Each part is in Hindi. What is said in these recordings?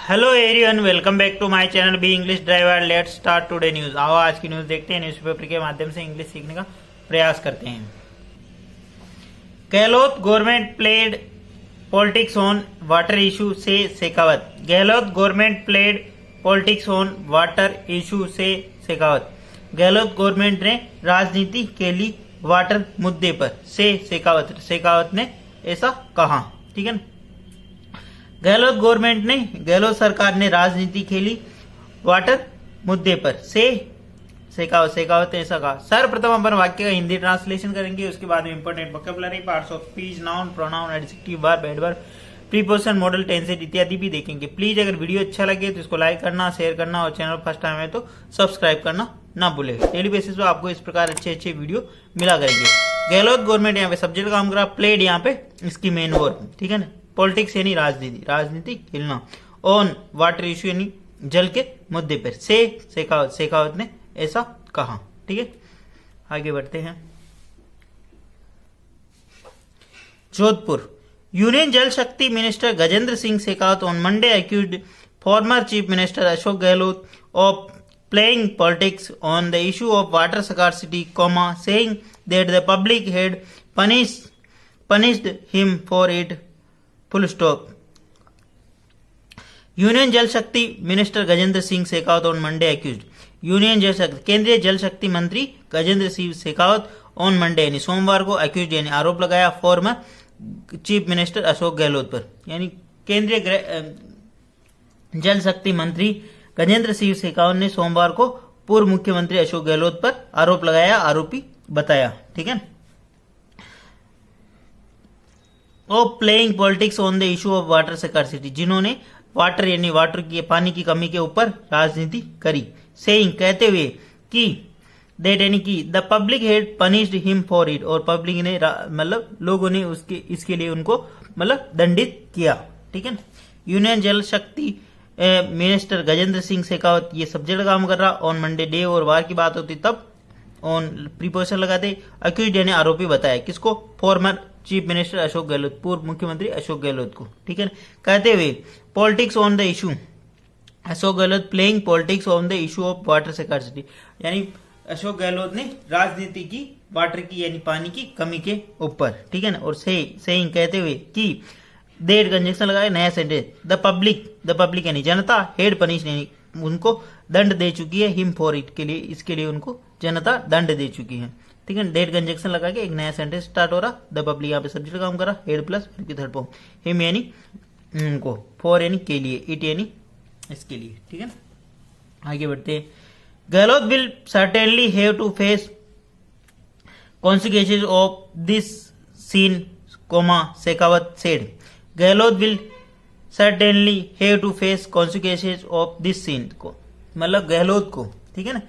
Hello everyone, welcome back to my channel be English driver. Let's start today news. आओ आज की न्यूज देखते हैं। न्यूज़पेपर के माध्यम से इंग्लिश सीखने का प्रयास करते हैं। Gehlot government played politics on water issue से Shekhawat. Gehlot government played politics on water issue से शेखावत। गहलोत गवर्नमेंट ने राजनीति के लिए वाटर मुद्दे पर से शेखावत ने ऐसा कहा। ठीक है, गहलोत सरकार ने राजनीति खेली वाटर मुद्दे पर से शेखावत ने ऐसा कहा। सर्वप्रथम अपन वाक्य का हिंदी ट्रांसलेशन करेंगे, उसके बाद में important vocabulary, parts of speech, noun, pronoun, adjective, verb, adverb, preposition, model, tenses इत्यादि भी देखेंगे। प्लीज अगर वीडियो अच्छा लगे तो इसको लाइक करना, शेयर करना और चैनल फर्स्ट टाइम है तो सब्सक्राइब करना ना भूले। डेली बेसिस पे आपको इस प्रकार अच्छे वीडियो मिला करेंगे। गहलोत गवर्नमेंट यहाँ पे सब्जेक्ट काम करा, प्लेड यहाँ पे इसकी मेन वर्ब। ठीक है ना, पॉलिटिक्स यानी राजनीति खेलना, ऑन वाटर इशू यानी जल के मुद्दे पर से शेखावत ने ऐसा कहा। ठीक है, आगे बढ़ते हैं। जोधपुर, यूनियन जल शक्ति minister Gajendra Singh Shekhawat on Monday accused former chief minister Ashok Gehlot of playing politics on the issue of water scarcity, saying that the public had punished him for it. Full stop. Union जल शक्ति minister Gajendra Singh Shekhawat on Monday accused. Union जल शक्ति केंद्रीय जल शक्ति मंत्री गजेंद्र सिंह शेखावत ऑन मंडे यानी सोमवार को एक्यूज्ड यानी आरोप लगाया former chief minister Ashok Gehlot पर। यानी केंद्रीय जल शक्ति मंत्री गजेंद्र सिंह शेखावत ने सोमवार को पूर्व मुख्यमंत्री अशोक गहलोत पर आरोप लगाया, आरोपी बताया। ठीक है, of playing politics on the issue of water scarcity, जिन्होंने वाटर यानी वाटर की पानी की कमी के ऊपर राजनीति करी। सेइंग कहते हुए कि दैट यानी कि the public had punished him for it, और पब्लिक ने मतलब लोगों ने इसके लिए उनको मतलब दंडित किया। ठीक है, यूनियन जल शक्ति मिनिस्टर गजेंद्र सिंह शेखावत ये सब्जेक्ट काम कर रहा। ऑन मंडे डे और वार की बात होती तब ऑन प्रीपोजिशन लगाते। अक्यूज्ड यानी आरोपी बताया किसको, former chief minister Ashok Gehlot, पूर्व मुख्यमंत्री अशोक गहलोत को। ठीक है, कहते हुए politics on the issue, Ashok Gehlot playing politics on the issue of water scarcity, यानी अशोक गहलोत ने राजनीति की वाटर की यानी पानी की कमी के ऊपर। ठीक है ना, और सेइंग कहते हुए कि देट कंजंक्शन लगाए नया सेंटेंस, द पब्लिक यानी जनता, हेड पनिश यानी उनको दंड दे चुकी है, हिम फॉर इट के लिए, इसके लिए उनको जनता दंड दे चुकी है। ठीक है, डेट कंजंक्शन लगा के एक नया सेंटेंस स्टार्ट हो रहा। द पब्लिक यहाँ पे सब्जेक्ट काम करा, हेड प्लस की थर्ड फॉर्म, हिम यानी उनको, फॉर यानी के लिए, इट यानी इसके लिए। ठीक है, आगे बढ़ते हैं। Gehlot will certainly have to face consequences of this sin, Shekhawat said. Gehlot will certainly have to face consequences of this sin को, मतलब गहलोत को। ठीक है ना,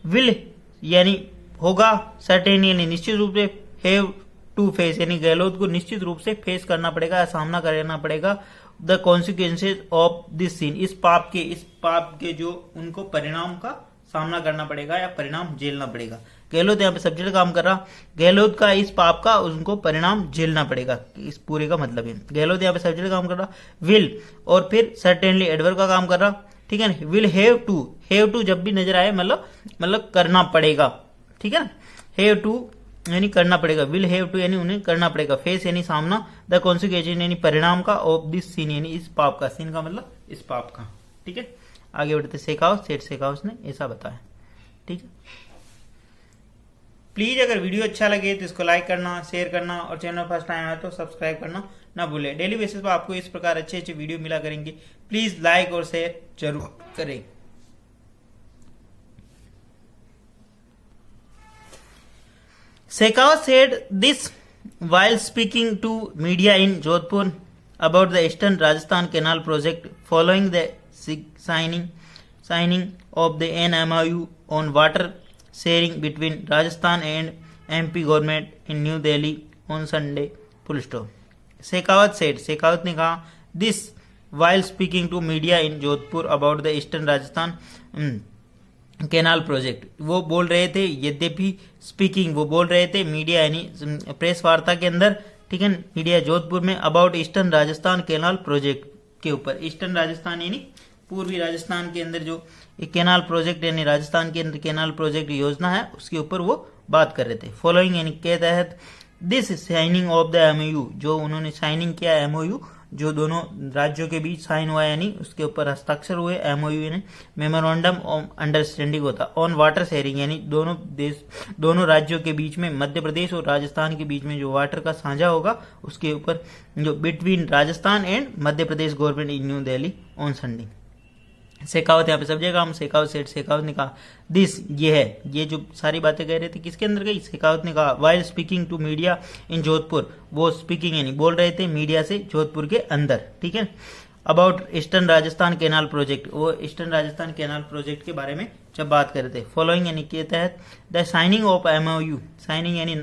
विल यानी होगा, सर्टेन यानी निश्चित रूप से, हैव टू फेस यानी गहलोत को निश्चित रूप से फेस करना पड़ेगा या सामना करना पड़ेगा the consequences of this sin, इस पाप के जो उनको परिणाम का सामना करना पड़ेगा या परिणाम झेलना पड़ेगा। गहलोत यहाँ पे सब्जेक्ट काम कर रहा, गहलोत का इस पाप का उनको परिणाम झेलना पड़ेगा, इस पूरे का मतलब है। गहलोत यहाँ पे सब्जेक्ट काम कर रहा, विल और फिर सर्टेनली एडवर्ब का काम कर रहा। ठीक है ना, विल हैव टू जब भी नजर आए मतलब करना पड़ेगा। ठीक है ना, हैव टू यानी करना पड़ेगा, विल हैव टू यानी उन्हें करना पड़ेगा, फेस यानी सामना, द कॉन्सिक्वेंस यानी परिणाम का, ऑफ दिस सीन यानी इस पाप का, सीन का मतलब इस पाप का। ठीक है, आगे बढ़ते। शेखावत ने ऐसा बताया। ठीक है, प्लीज अगर वीडियो अच्छा लगे तो इसको लाइक करना, शेयर करना और चैनल फर्स्ट टाइम आए तो सब्सक्राइब करना ना भूले। डेली बेसिस पर आपको इस प्रकार अच्छे वीडियो मिला करेंगे। प्लीज लाइक और शेयर जरूर करें। Shekhawat said this while speaking to media in Jodhpur about the Eastern Rajasthan Canal project following the signing of the NMOU on water sharing between Rajasthan and MP government in New Delhi on Sunday. Full stop. Shekhawat ने कहा this while speaking to media in Jodhpur about the Eastern Rajasthan canal project, वो बोल रहे थे, यद्यपि स्पीकिंग वो बोल रहे थे मीडिया यानी प्रेस वार्ता के अंदर। ठीक है, मीडिया जोधपुर में about eastern Rajasthan canal project के ऊपर। ईस्टर्न राजस्थान यानी पूर्वी राजस्थान के अंदर जो एक कैनाल प्रोजेक्ट यानी राजस्थान के अंदर कैनाल प्रोजेक्ट योजना है उसके ऊपर वो बात कर रहे थे। फॉलोइंग यानी के तहत this signing off the MOU, जो उन्होंने साइनिंग किया एमओयू, जो दोनों राज्यों के बीच साइन हुआ यानी उसके ऊपर हस्ताक्षर हुए एमओयू यानी मेमोरेंडम ऑफ अंडरस्टैंडिंग होता। ऑन वाटर शेयरिंग यानी दोनों राज्यों के बीच में, मध्य प्रदेश और राजस्थान के बीच में जो वाटर का साझा होगा उसके ऊपर, जो between Rajasthan and Madhya Pradesh government in new Delhi on Sunday. Shekhawat यहाँ पे सब जगह हम शेखावत सेठ, शेखावत ने कहा दिस, ये है, ये जो सारी बातें कह रहे थे किसके अंदर गई, शेखावत ने कहा वाइल स्पीकिंग टू मीडिया इन जोधपुर, वो स्पीकिंग यानी बोल रहे थे मीडिया से जोधपुर के अंदर, ठीक है। About eastern Rajasthan canal project, वो ईस्टर्न राजस्थान कैनाल प्रोजेक्ट के बारे में जब बात कर रहे थे। फॉलोइंग यानी के तहत the signing off MOU, signing यानी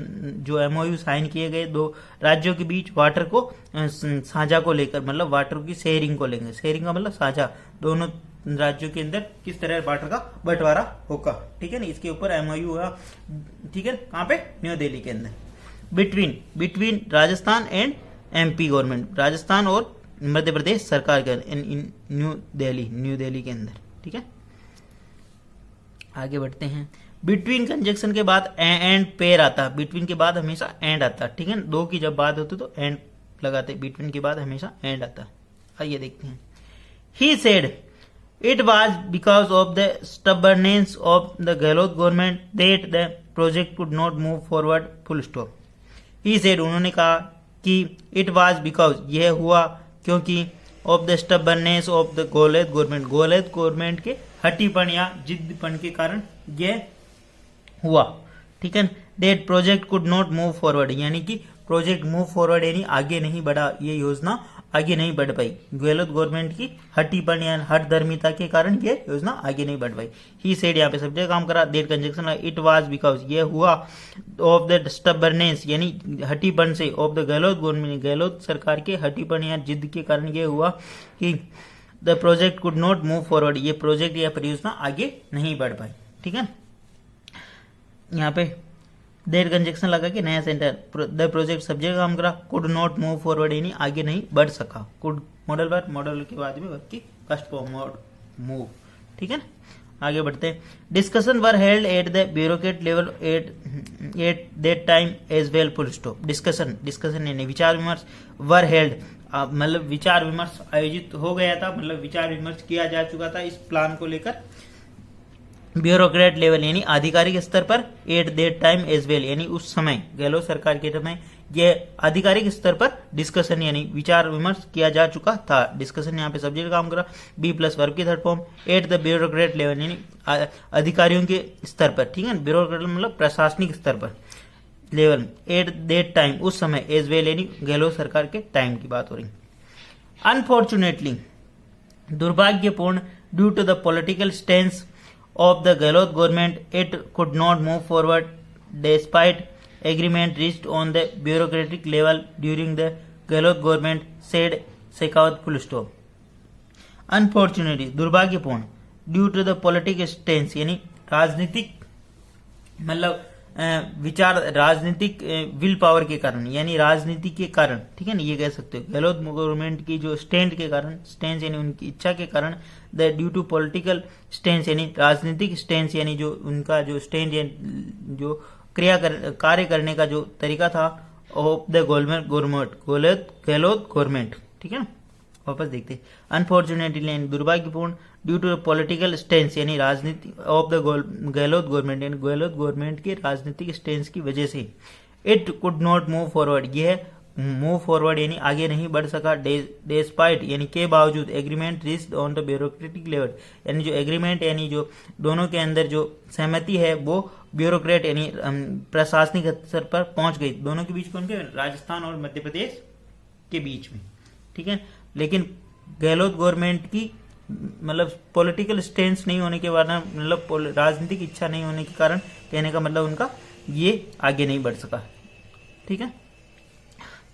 जो एमओयू साइन किए गए दो राज्यों के बीच वाटर को साझा को लेकर, मतलब वाटर की शेयरिंग को लेंगे, शेयरिंग का मतलब साझा, दोनों राज्यों के अंदर किस तरह वाटर का बंटवारा होगा, ठीक है ना, इसके ऊपर एमओयू हुआ, ठीक है, कहाँ पे, न्यू दिल्ली के अंदर। Between Rajasthan and MP government, Rajasthan और मध्य प्रदेश सरकार के इन न्यू दिल्ली के अंदर, ठीक है। आगे बढ़ते हैं। बिटवीन कंजक्शन के बाद एंड पेयर आता, बिटवीन के बाद हमेशा एंड आता, ठीक है, दो की जब बात होती तो एंड लगाते, बिटवीन के बाद हमेशा एंड आता। आइए देखते हैं। He said it was because of the stubbornness of the Gehlot government that the project could not move forward, full stop. He said, उन्होंने कहा कि it was because, यह हुआ क्योंकि of the stubbornness of the Gehlot government, Gehlot government के हटीपन या जिद्दपन के कारण यह हुआ, ठीक है। that project could not move forward, यानी कि प्रोजेक्ट मूव फॉरवर्ड यानी आगे नहीं बढ़ा, ये योजना आगे नहीं बढ़ पाई। गहलोत गवर्नमेंट की हटीपन या हठधर्मिता के कारण ये योजना आगे नहीं बढ़ पाई। ही सेड यहाँ पे सब जगह काम करा, that conjunction it was because, ये हुआ ऑफ द स्टबर्नेस यानी हटीपन से, of the Gehlot government, Gehlot सरकार के हटीपन या जिद के कारण ये हुआ कि the project could not move forward, ये प्रोजेक्ट या परियोजना आगे नहीं बढ़ पाई, ठीक है। यहाँ पे देर कंजक्शन लगा के नया सेंटर, द प्रोजेक्ट सब जगह काम करा, कुड नॉट मूव फॉरवर्ड यानी आगे नहीं बढ़ सका। कुड मॉडल वर्ब, मॉडल के बाद में वर्ब की फर्स्ट फॉर्म मूव, ठीक है ना। आगे बढ़ते हैं। Discussion were held at the bureaucrat level at that time as well, full stop. Discussion यानी विचार विमर्श, वर हेल्ड मतलब विचार विमर्श आयोजित हो गया था, मतलब विचार विमर्श किया जा चुका था इस प्लान को लेकर ब्यूरोक्रेट लेवल यानी आधिकारिक स्तर पर, at that time as well यानी उस समय, गहलोत सरकार के समय यह आधिकारिक स्तर पर डिस्कशन यानी विचार विमर्श किया जा चुका था। डिस्कशन यहाँ पे सब्जेक्ट काम करा, बी प्लस वर्ब की third form, eight the bureaucrat level यानी अधिकारियों के स्तर पर, ठीक है, ब्यूरोक्रेट मतलब प्रशासनिक स्तर पर, लेवल, एट दैट टाइम उस समय, एज वेल यानी गहलोत सरकार के टाइम की बात हो रही। अनफॉर्चुनेटली दुर्भाग्यपूर्ण, due to the political stance of the Gehlot government, it could not move forward despite agreement reached on the bureaucratic level during the Gehlot government, said Shekhawat, full stop. Unfortunately, दुर्भाग्यपूर्ण, due to the political stance यानी राजनीतिक मतलब विचार, राजनीतिक विल पावर के कारण यानी राजनीति के कारण, ठीक है ना, ये कह सकते हो। गहलोत गवर्नमेंट की जो स्टैंड के कारण, स्टैंड यानी उनकी इच्छा के कारण, the due to political stand यानी राजनीतिक स्टैंड यानी जो उनका जो स्टैंड जो कार्य करने का जो तरीका था, of the government Gehlot government, ठीक है ना। वापस देखते हैं। अनफॉर्चुनेटली यानी दुर्भाग्यपूर्ण, ड्यू टू पॉलिटिकल स्टेंस यानी राजनीति ऑफ द गहलोत गवर्नमेंट यानी गहलोत गवर्नमेंट के राजनीतिक स्टेंस की वजह से, it could not move forward, यह मूव फॉरवर्ड यानी आगे नहीं बढ़ सका, डेस्पाइट यानी के बावजूद, agreement reached on the bureaucratic level यानी जो एग्रीमेंट यानी जो दोनों के अंदर जो सहमति है वो ब्यूरोक्रेट यानी प्रशासनिक स्तर पर पहुंच गई, दोनों के बीच में, राजस्थान और मध्य प्रदेश के बीच में, ठीक है। लेकिन गहलोत गवर्नमेंट की मतलब पॉलिटिकल स्टेंस नहीं होने के कारण, मतलब राजनीतिक इच्छा नहीं होने के कारण, कहने का मतलब उनका ये आगे नहीं बढ़ सका, ठीक है।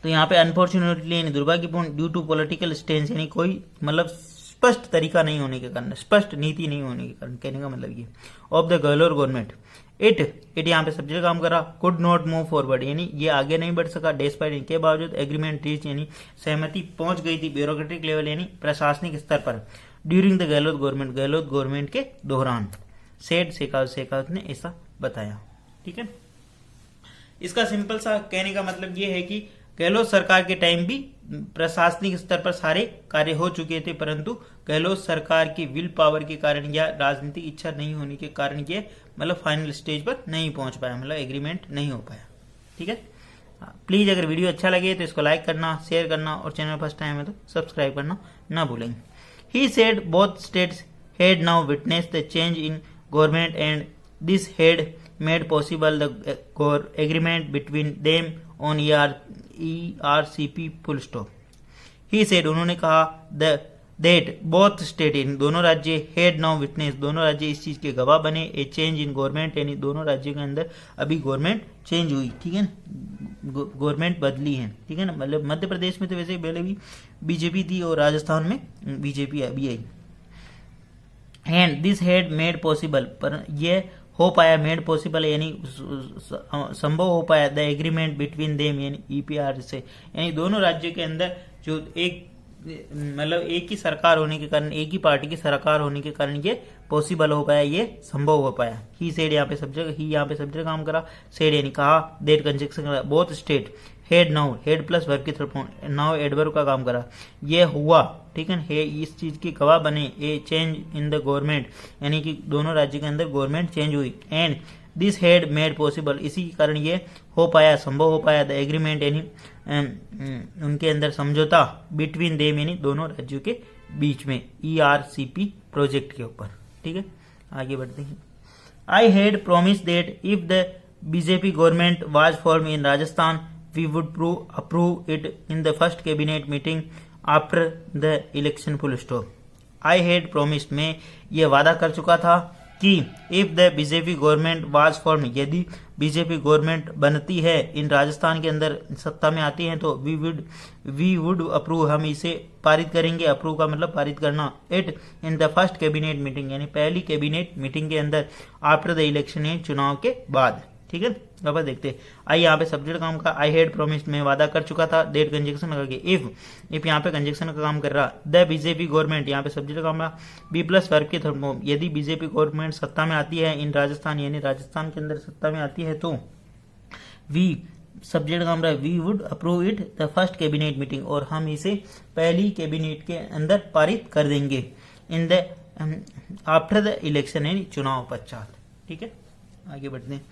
तो यहाँ पे अनफॉर्चुनेटली यानी दुर्भाग्यपूर्ण, ड्यू टू पॉलिटिकल स्टेंस यानी कोई मतलब स्पष्ट तरीका नहीं होने के कारण, स्पष्ट नीति नहीं होने के कारण, कहने का मतलब ये, of the Gehlot government, it यहाँ पे सब्जेक्ट काम कर रहा, कुड नॉट मूव फॉरवर्ड यानी ये आगे नहीं बढ़ सका, डेस्पाइट इनके बावजूद, एग्रीमेंट रीच यानी सहमति पहुंच गई थी ब्यूरोक्रेटिक लेवल यानी प्रशासनिक स्तर पर, ड्यूरिंग द गहलोत गवर्नमेंट के दौरान, सेड शेखावत ने ऐसा बताया। ठीक है, इसका सिंपल सा कहने का मतलब ये है कि गहलोत सरकार के टाइम भी प्रशासनिक स्तर पर सारे कार्य हो चुके थे, परंतु गहलोत सरकार की विल पावर के कारण या राजनीतिक इच्छा नहीं होने के कारण ये मतलब फाइनल स्टेज पर नहीं पहुंच पाया, मतलब एग्रीमेंट नहीं हो पाया। ठीक है, प्लीज अगर वीडियो अच्छा लगे तो इसको लाइक करना, शेयर करना और चैनल फर्स्ट टाइम है तो सब्सक्राइब करना ना भूलेंगे। He said both states had now witnessed the change in government and this had made possible the agreement between them on ERCP full stop. He said उन्होंने कहा that both state इन दोनों राज्य had now witnessed दोनों राज्य इस चीज के गवाह बने, a change in government यानी दोनों राज्यों के अंदर अभी गवर्नमेंट चेंज हुई। ठीक है ना, गवर्नमेंट बदली है। ठीक है ना, मतलब मध्य प्रदेश में तो वैसे पहले भी बीजेपी थी और राजस्थान में बीजेपी अभी आई। And this had made possible पर यह हो पाया, मेड पॉसिबल यानी संभव हो पाया, द एग्रीमेंट बिटवीन देम यानी ईपीआर से, यानी दोनों राज्यों के अंदर जो एक मतलब एक ही सरकार होने के कारण, एक ही पार्टी की सरकार होने के कारण ये पॉसिबल हो पाया, ये संभव हो पाया। ही सेड यहाँ पे सब्जेक्ट काम करा, सेड यानी कहा, that conjunction both state, head now head plus verb की तरफ नाउ एडवर्ब का काम करा, ये हुआ। ठीक है, इस चीज की गवाह बने, ए चेंज इन द गवर्नमेंट यानी कि दोनों राज्य के अंदर गवर्नमेंट चेंज हुई, and this had made possible इसी के कारण ये हो पाया, संभव हो पाया, द एग्रीमेंट यानी उनके अंदर समझौता, बिटवीन देम यानी दोनों राज्यों के बीच में, ERCP प्रोजेक्ट के ऊपर। ठीक है, आगे बढ़ते हैं। I had promise that if the BJP government was form in Rajasthan we would approve it in the first cabinet meeting after the election full stop. I had promised में यह वादा कर चुका था कि if the BJP government was form यदि बीजेपी गवर्नमेंट बनती है इन राजस्थान के अंदर सत्ता में आती है तो वी वुड अप्रूव हम इसे पारित करेंगे, अप्रूव का मतलब पारित करना, it in the first cabinet meeting यानी पहली कैबिनेट मीटिंग के अंदर, आफ्टर द इलेक्शन यानी चुनाव के बाद। ठीक है, अब देखते आई यहाँ पे सब्जेक्ट काम का, आई हैड प्रोमिस्ड में वादा कर चुका था, डेट कंजक्शन लगा के, इफ यहाँ पे कंजक्शन का काम कर रहा, द बीजेपी गवर्नमेंट यहाँ पे सब्जेक्ट काम रहा, बी प्लस वर्ब के थर्म यदि बीजेपी गवर्नमेंट सत्ता में आती है इन राजस्थान यानी राजस्थान के अंदर सत्ता में आती है तो वी सब्जेक्ट काम रहा, we would approve it the first cabinet meeting और हम इसे पहली कैबिनेट के अंदर पारित कर देंगे, in the after the election यानी चुनाव पश्चात। ठीक है, आगे बढ़ते हैं।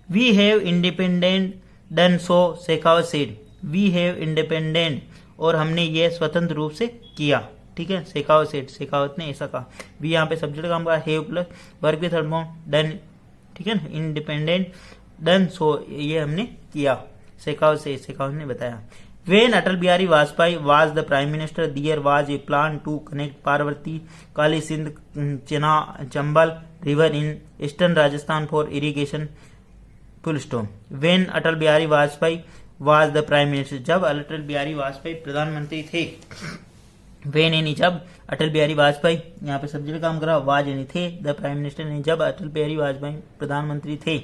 We have independent done so Shekhawat said, we have independent और हमने ये स्वतंत्र रूप से किया। ठीक है, शेखावत सेड शेखावत ने ऐसा कहा, वी यहाँ पे सब्जेक्ट काम का, हैव प्लस वर्ब के थर्ड फॉर्म डन। ठीक है ना, इंडिपेंडेंट डन सो ये हमने किया, शेखावत ने बताया। When Atal Bihari Vajpayee was the Prime Minister, there was a plan to connect Parvati, Kali Sindh, Chambal river in eastern Rajasthan for irrigation. Full stop. When Atal Bihari Vajpayee was the Prime Minister, जब अटल बिहारी वाजपेयी प्रधानमंत्री थे, वेन यानी जब, अटल बिहारी वाजपेयी यहाँ पे सब्जेक्ट काम करा, वाज यानी थे, द प्राइम मिनिस्टर यानी जब अटल बिहारी वाजपेयी प्रधानमंत्री थे।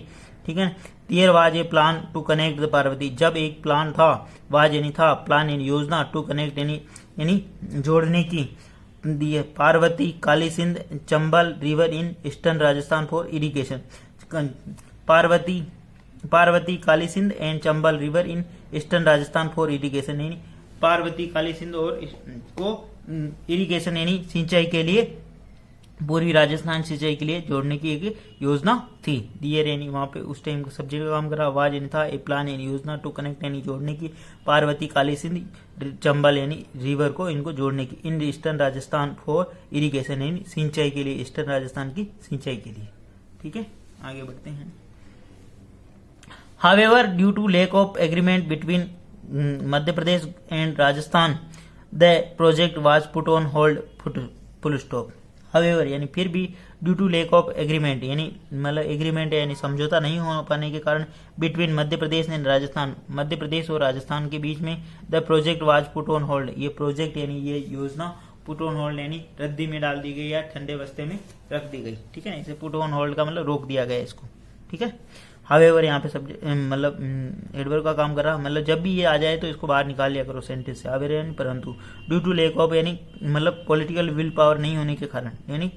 ठीक है, there was a plan to connect the Parvati, जब एक प्लान था, वाज यानी था, प्लान यानी योजना, टू कनेक्ट यानी जोड़ने की, Parvati Kali Sindh Chambal river in eastern Rajasthan for irrigation. Parvati Kali Sindh and Chambal river in eastern Rajasthan for irrigation, यानी पार्वती काली सिंध और को इरिगेशन यानी सिंचाई के लिए, पूर्वी राजस्थान सिंचाई के लिए जोड़ने की एक योजना थी। दियर यानी वहां पे उस टाइम सब्जेक्ट का काम करा, वाज यानी था, ए प्लान यानी योजना, टू कनेक्ट यानी जोड़ने की, पार्वती काली सिंध चंबल यानी रिवर को इनको जोड़ने की, इन ईस्टर्न राजस्थान फॉर इरिगेशन यानी सिंचाई के लिए, ईस्टर्न राजस्थान की सिंचाई के लिए। ठीक है, आगे बढ़ते हैं। However, due to lack of agreement between Madhya Pradesh and Rajasthan, the project was put on hold. Full stop. However, यानी फिर भी due to lack of agreement यानी मतलब एग्रीमेंट यानी समझौता नहीं हो पाने के कारण, बिटवीन मध्य प्रदेश एंड राजस्थान, मध्य प्रदेश और राजस्थान के बीच में, the project was put on hold, ये प्रोजेक्ट यानी ये योजना पुट ऑन होल्ड यानी रद्दी में डाल दी गई या ठंडे बस्ते में रख दी गई। ठीक है, इसे पुट ऑन होल्ड का मतलब रोक दिया गया इसको। ठीक है। हावेवर यहाँ पे सब्जेक्ट मतलब एडवर्ब का काम कर रहा, मतलब जब भी ये आ जाए तो इसको बाहर निकाल लिया करो सेंटेंस से। हावेवर यानी परंतु, ड्यू टू लैक ऑफ यानी मतलब पॉलिटिकल विल पावर नहीं होने के कारण, यानी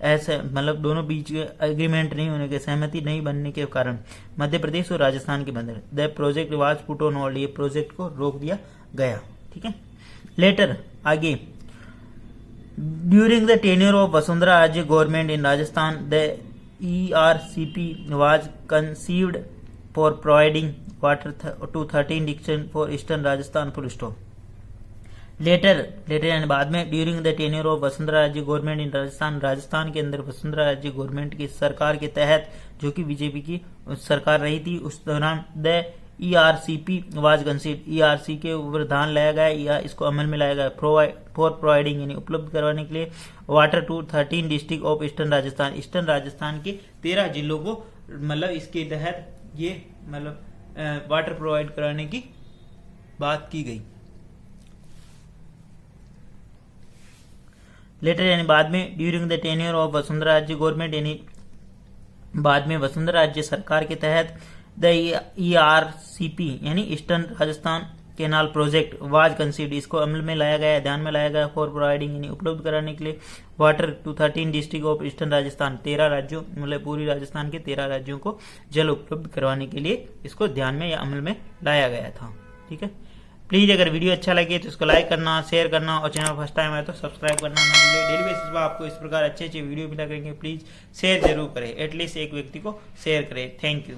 ऐसे मतलब दोनों बीच एग्रीमेंट नहीं होने के, सहमति नहीं बनने के कारण मध्य प्रदेश और राजस्थान के बंदर the project was put on hold, ये प्रोजेक्ट को रोक दिया गया। ठीक है। लेटर आगे, during the tenure of Vasundhara Raje government in Rajasthan the ERCP was conceived for providing water to 13 districts for eastern Rajasthan, full stop. Later यानी बाद में, during the tenure of Vasundhara Raje government इन राजस्थान, राजस्थान के अंदर वसुंधरा राज्य गवर्नमेंट की सरकार के तहत, जो कि बीजेपी की सरकार रही थी उस दौरान, द ERCP वाज कंसीड, ERC के ऊपर ध्यान लाया गया या इसको अमल में लाया गया, फॉर प्रोवाइडिंग यानी उपलब्ध करवाने के लिए, water to 13 district of eastern Rajasthan, eastern Rajasthan के 13 जिलों को मतलब इसके तहत ये मतलब वाटर प्रोवाइड कराने की बात की गई। लेटर यानी बाद में, during the tenure of Vasundhara Raje government यानी बाद में वसुंधरा राज्य सरकार के तहत, द ERCP यानी eastern Rajasthan canal project was कंसीड, इसको अमल में लाया गया, ध्यान में लाया गया, फॉर प्रोवाइडिंग यानी उपलब्ध कराने के लिए, water to 13 district of eastern Rajasthan, 13 राज्यों मतलब पूरी राजस्थान के 13 राज्यों को जल उपलब्ध करवाने के लिए इसको ध्यान में या अमल में लाया गया था। ठीक है। प्लीज अगर वीडियो अच्छा लगे तो इसको लाइक करना, शेयर करना और चैनल फर्स्ट टाइम आए तो सब्सक्राइब करना ना भूलें। डेली बेसिस पर आपको इस प्रकार अच्छे वीडियो मिला करेंगे, प्लीज शेयर जरूर करें, एटलीस्ट एक व्यक्ति को शेयर करें। Thank you.